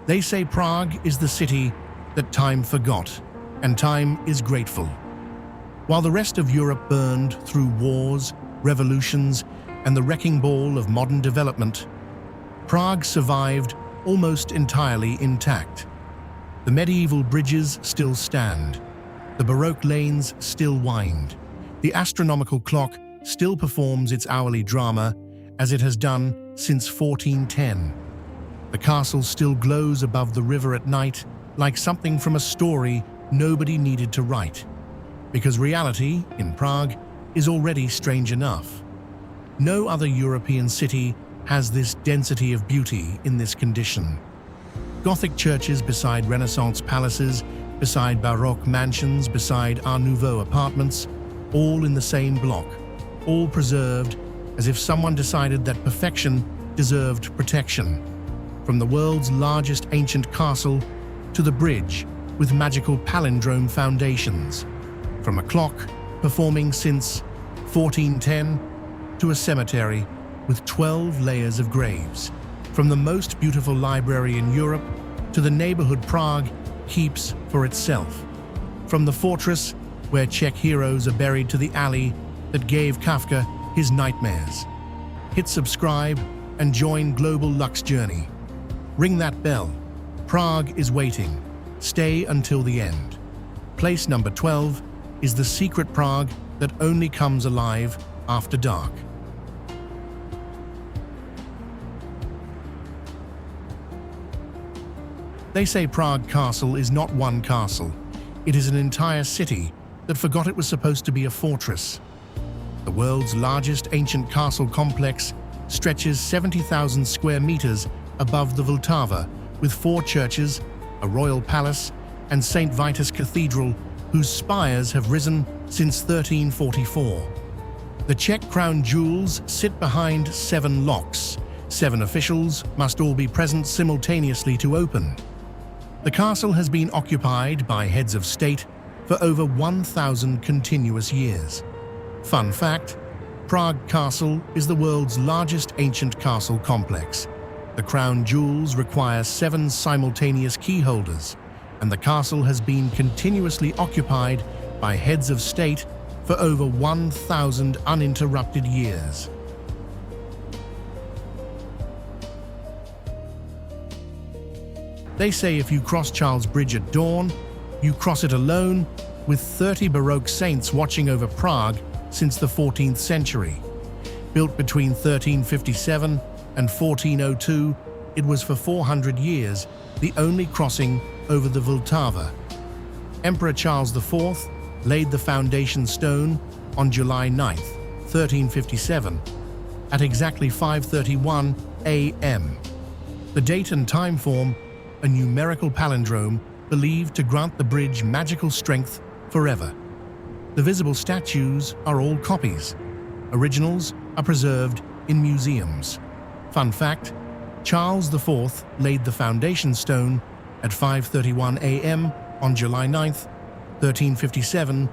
They say Prague is the city that time forgot, and time is grateful. While the rest of Europe burned through wars, revolutions, and the wrecking ball of modern development, Prague survived almost entirely intact. The medieval bridges still stand, the Baroque lanes still wind, the astronomical clock still performs its hourly drama as it has done since 1410. The castle still glows above the river at night like something from a story nobody needed to write, because reality in Prague is already strange enough. No other European city has this density of beauty in this condition. Gothic churches beside Renaissance palaces, beside Baroque mansions, beside Art Nouveau apartments, all in the same block, all preserved as if someone decided that perfection deserved protection. From the world's largest ancient castle to the bridge with magical palindrome foundations, from a clock performing since 1410 to a cemetery with 12 layers of graves, from the most beautiful library in Europe to the neighborhood Prague keeps for itself, from the fortress where Czech heroes are buried to the alley that gave Kafka his nightmares. Hit subscribe and join Global Lux Journey. Ring that bell. Prague is waiting. Stay until the end. Place number 12 is the secret Prague that only comes alive after dark. They say Prague Castle is not one castle. It is an entire city that forgot it was supposed to be a fortress. The world's largest ancient castle complex stretches 70,000 square meters above the Vltava, with 4 churches, a royal palace, and St. Vitus Cathedral, whose spires have risen since 1344. The Czech crown jewels sit behind 7 locks. 7 officials must all be present simultaneously to open. The castle has been occupied by heads of state for over 1,000 continuous years. Fun fact, Prague Castle is the world's largest ancient castle complex. The crown jewels require 7 simultaneous key holders, and the castle has been continuously occupied by heads of state for over 1,000 uninterrupted years. They say if you cross Charles Bridge at dawn, you cross it alone, with 30 Baroque saints watching over Prague since the 14th century. Built between 1357 and 1402, it was for 400 years the only crossing over the Vltava. Emperor Charles IV laid the foundation stone on July 9, 1357, at exactly 5:31 a.m. The date and time form a numerical palindrome believed to grant the bridge magical strength forever. The visible statues are all copies. Originals are preserved in museums. Fun fact, Charles IV laid the foundation stone at 5:31 a.m. on July 9, 1357,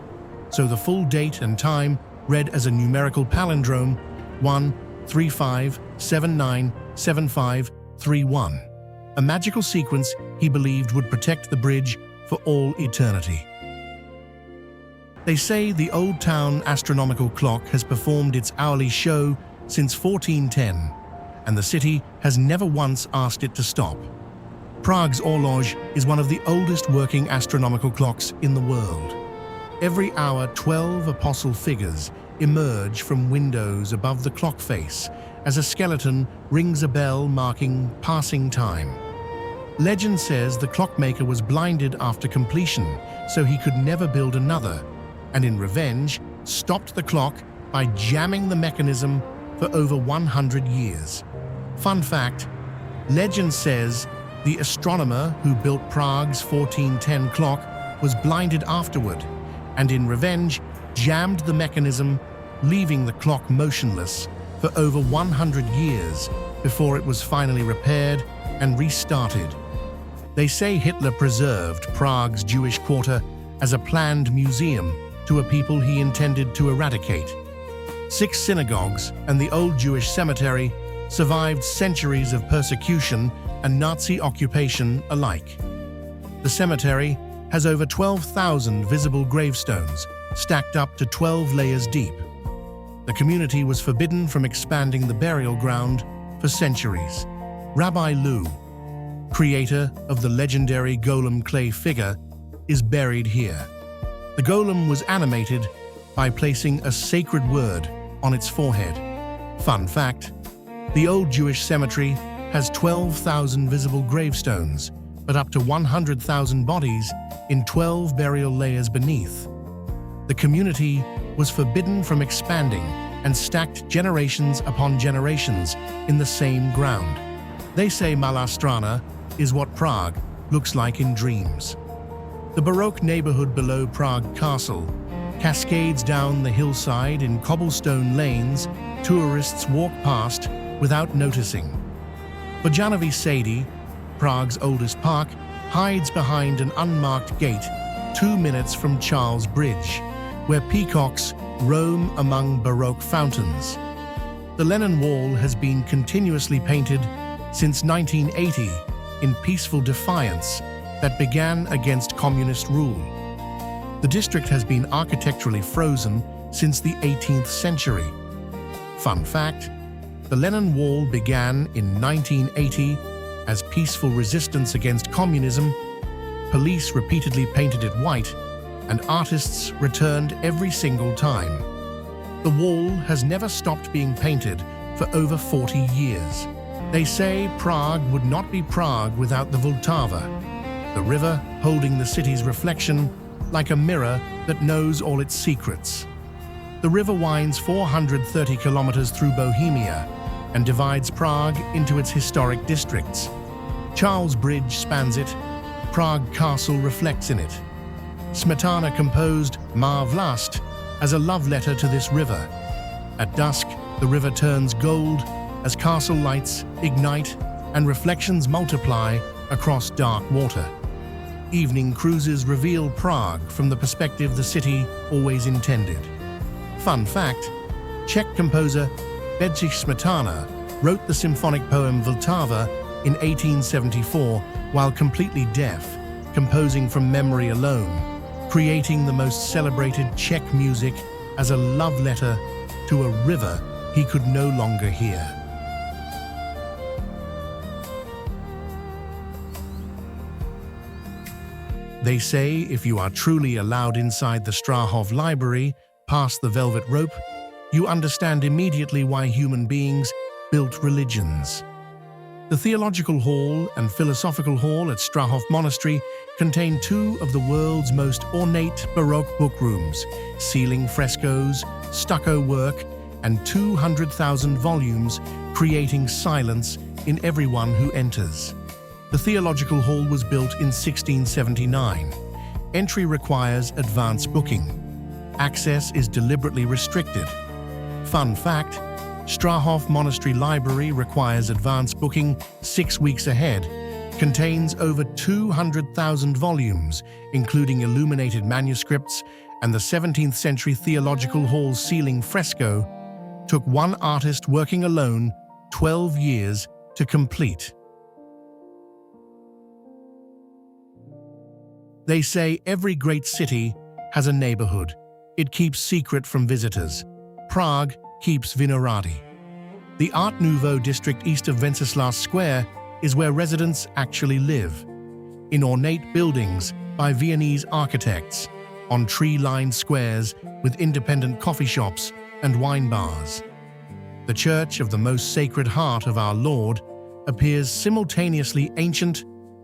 so the full date and time read as a numerical palindrome 135797531, a magical sequence he believed would protect the bridge for all eternity. They say the Old Town astronomical clock has performed its hourly show since 1410, and the city has never once asked it to stop. Prague's horloge is one of the oldest working astronomical clocks in the world. Every hour, 12 apostle figures emerge from windows above the clock face as a skeleton rings a bell marking passing time. Legend says the clockmaker was blinded after completion, so he could never build another, and in revenge, stopped the clock by jamming the mechanism for over 100 years. Fun fact, legend says the astronomer who built Prague's 1410 clock was blinded afterward, and in revenge, jammed the mechanism, leaving the clock motionless for over 100 years before it was finally repaired and restarted. They say Hitler preserved Prague's Jewish quarter as a planned museum to a people he intended to eradicate. 6 synagogues and the old Jewish cemetery survived centuries of persecution and Nazi occupation alike. The cemetery has over 12,000 visible gravestones, stacked up to 12 layers deep. The community was forbidden from expanding the burial ground for centuries. Rabbi Lou, creator of the legendary golem clay figure, is buried here. The golem was animated by placing a sacred word on its forehead. Fun fact, the old Jewish cemetery has 12,000 visible gravestones, but up to 100,000 bodies in 12 burial layers beneath. The community was forbidden from expanding and stacked generations upon generations in the same ground. They say Mala Strana is what Prague looks like in dreams. The Baroque neighborhood below Prague Castle cascades down the hillside in cobblestone lanes tourists walk past without noticing. Bojanovi Sady, Prague's oldest park, hides behind an unmarked gate 2 minutes from Charles Bridge, where peacocks roam among Baroque fountains. The Lenin Wall has been continuously painted since 1980 in peaceful defiance that began against communist rule. The district has been architecturally frozen since the 18th century. Fun fact, the Lenin Wall began in 1980 as peaceful resistance against communism. Police repeatedly painted it white, and artists returned every single time. The wall has never stopped being painted for over 40 years. They say Prague would not be Prague without the Vltava, the river holding the city's reflection like a mirror that knows all its secrets. The river winds 430 kilometers through Bohemia and divides Prague into its historic districts. Charles Bridge spans it. Prague Castle reflects in it. Smetana composed Má Vlast as a love letter to this river. At dusk, the river turns gold as castle lights ignite and reflections multiply across dark water. Evening cruises reveal Prague from the perspective the city always intended. Fun fact, Czech composer Bedřich Smetana wrote the symphonic poem Vltava in 1874 while completely deaf, composing from memory alone, creating the most celebrated Czech music as a love letter to a river he could no longer hear. They say if you are truly allowed inside the Strahov Library, past the velvet rope, you understand immediately why human beings built religions. The Theological Hall and Philosophical Hall at Strahov Monastery contain two of the world's most ornate Baroque book rooms, ceiling frescoes, stucco work, and 200,000 volumes, creating silence in everyone who enters. The Theological Hall was built in 1679. Entry requires advance booking. Access is deliberately restricted. Fun fact, Strahov Monastery Library requires advance booking 6 weeks ahead, contains over 200,000 volumes, including illuminated manuscripts, and the 17th century Theological Hall ceiling fresco took one artist working alone 12 years to complete. They say every great city has a neighborhood. It keeps secret from visitors. Prague keeps Vinohrady. The Art Nouveau district east of Wenceslas Square is where residents actually live. In ornate buildings by Viennese architects, on tree-lined squares with independent coffee shops and wine bars. The Church of the Most Sacred Heart of Our Lord appears simultaneously ancient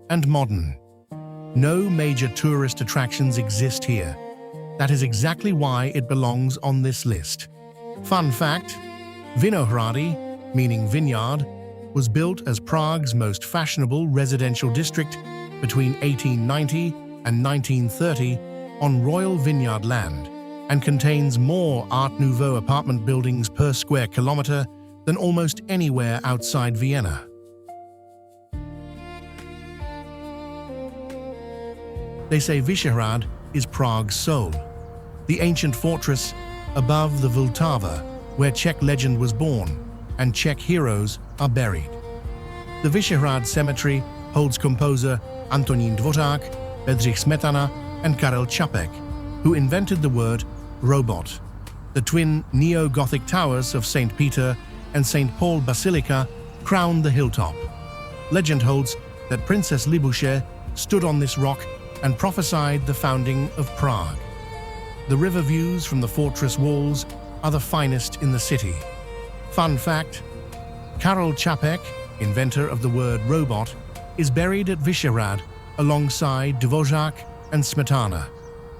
and modern. No major tourist attractions exist here. That is exactly why it belongs on this list. Fun fact, Vinohrady, meaning vineyard, was built as Prague's most fashionable residential district between 1890 and 1930 on royal vineyard land and contains more Art Nouveau apartment buildings per square kilometer than almost anywhere outside Vienna. They say Vyšehrad is Prague's soul, the ancient fortress above the Vltava, where Czech legend was born and Czech heroes are buried. The Vyšehrad Cemetery holds composer Antonín Dvořák, Bedřich Smetana, and Karel Čapek, who invented the word robot. The twin neo-Gothic towers of St. Peter and St. Paul Basilica crown the hilltop. Legend holds that Princess Libouche stood on this rock and prophesied the founding of Prague. The river views from the fortress walls are the finest in the city. Fun fact: Karel Čapek, inventor of the word robot, is buried at Vyšehrad alongside Dvořák and Smetana,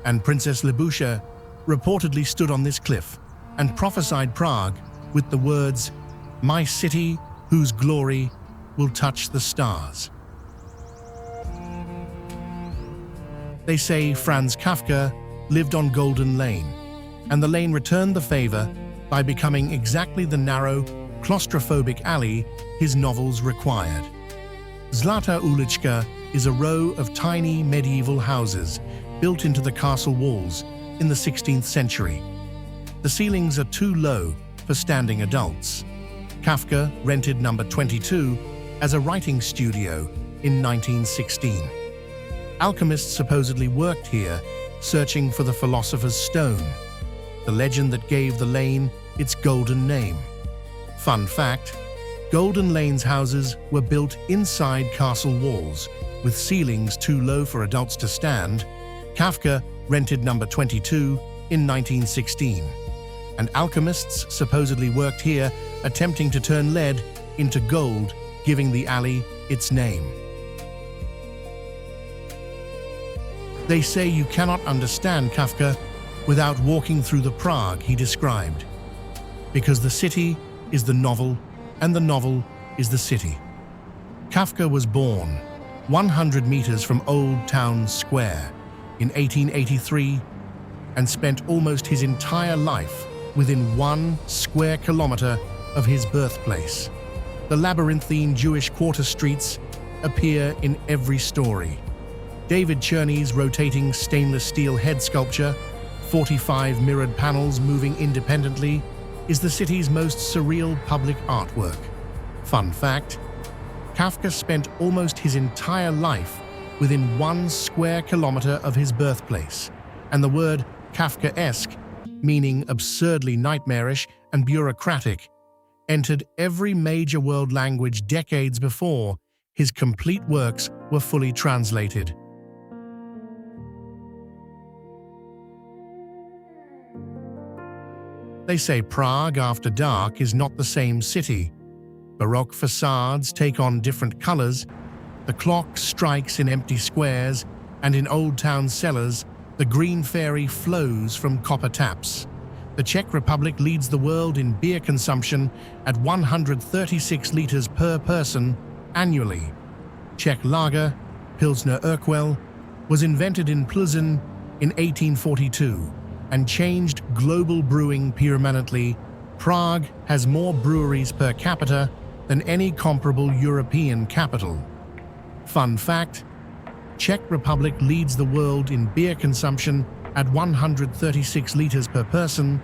and Princess Libouche reportedly stood on this cliff and prophesied Prague with the words, "My city, whose glory will touch the stars." They say Franz Kafka lived on Golden Lane, and the lane returned the favor by becoming exactly the narrow, claustrophobic alley his novels required. Zlata Ulička is a row of tiny medieval houses built into the castle walls in the 16th century. The ceilings are too low for standing adults. Kafka rented number 22 as a writing studio in 1916. Alchemists supposedly worked here, searching for the philosopher's stone, the legend that gave the lane its golden name. Fun fact: Golden Lane's houses were built inside castle walls, with ceilings too low for adults to stand. Kafka rented number 22 in 1916, and alchemists supposedly worked here, attempting to turn lead into gold, giving the alley its name. They say you cannot understand Kafka without walking through the Prague he described, because the city is the novel and the novel is the city. Kafka was born 100 meters from Old Town Square in 1883 and spent almost his entire life within 1 square kilometer of his birthplace. The labyrinthine Jewish quarter streets appear in every story. David Cherney's rotating stainless steel head sculpture, 45 mirrored panels moving independently, is the city's most surreal public artwork. Fun fact: Kafka spent almost his entire life within 1 square kilometer of his birthplace, and the word Kafkaesque, meaning absurdly nightmarish and bureaucratic, entered every major world language decades before his complete works were fully translated. They say Prague after dark is not the same city. Baroque facades take on different colors, the clock strikes in empty squares, and in old town cellars, the green fairy flows from copper taps. The Czech Republic leads the world in beer consumption at 136 liters per person annually. Czech lager, Pilsner Urquell, was invented in Plzeň in 1842 and changed global brewing permanently. Prague has more breweries per capita than any comparable European capital. Fun fact: Czech Republic leads the world in beer consumption at 136 liters per person.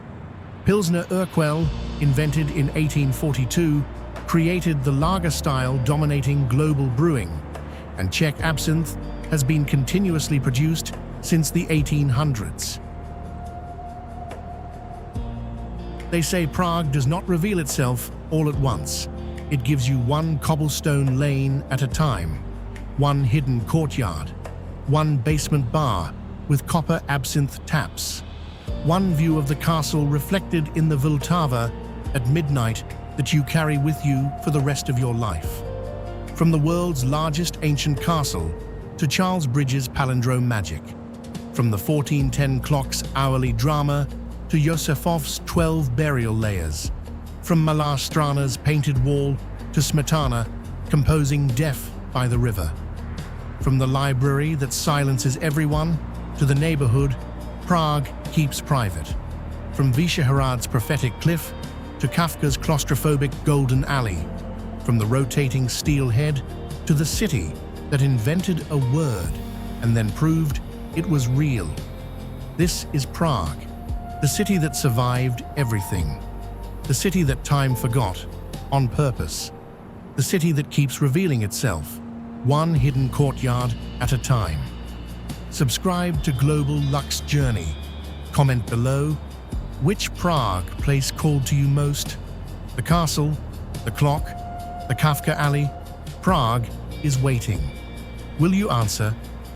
Pilsner Urquell, invented in 1842, created the lager style dominating global brewing, and Czech absinthe has been continuously produced since the 1800s. They say Prague does not reveal itself all at once. It gives you 1 cobblestone lane at a time, 1 hidden courtyard, 1 basement bar with copper absinthe taps, 1 view of the castle reflected in the Vltava at midnight that you carry with you for the rest of your life. From the world's largest ancient castle to Charles Bridges' palindrome magic, from the 1410 clock's hourly drama to Yosefov's 12 burial layers, from Malastrana's painted wall to Smetana composing Death by the River. From the library that silences everyone to the neighborhood Prague keeps private. From Vyšehrad's prophetic cliff to Kafka's claustrophobic golden alley. From the rotating steel head to the city that invented a word and then proved it was real. This is Prague, the city that survived everything. The city that time forgot on purpose. the city that keeps revealing itself, one hidden courtyard at a time. Subscribe to Global Lux Journey. Comment below, which Prague place called to you most? The castle, the clock, the Kafka alley? Prague is waiting. Will you answer?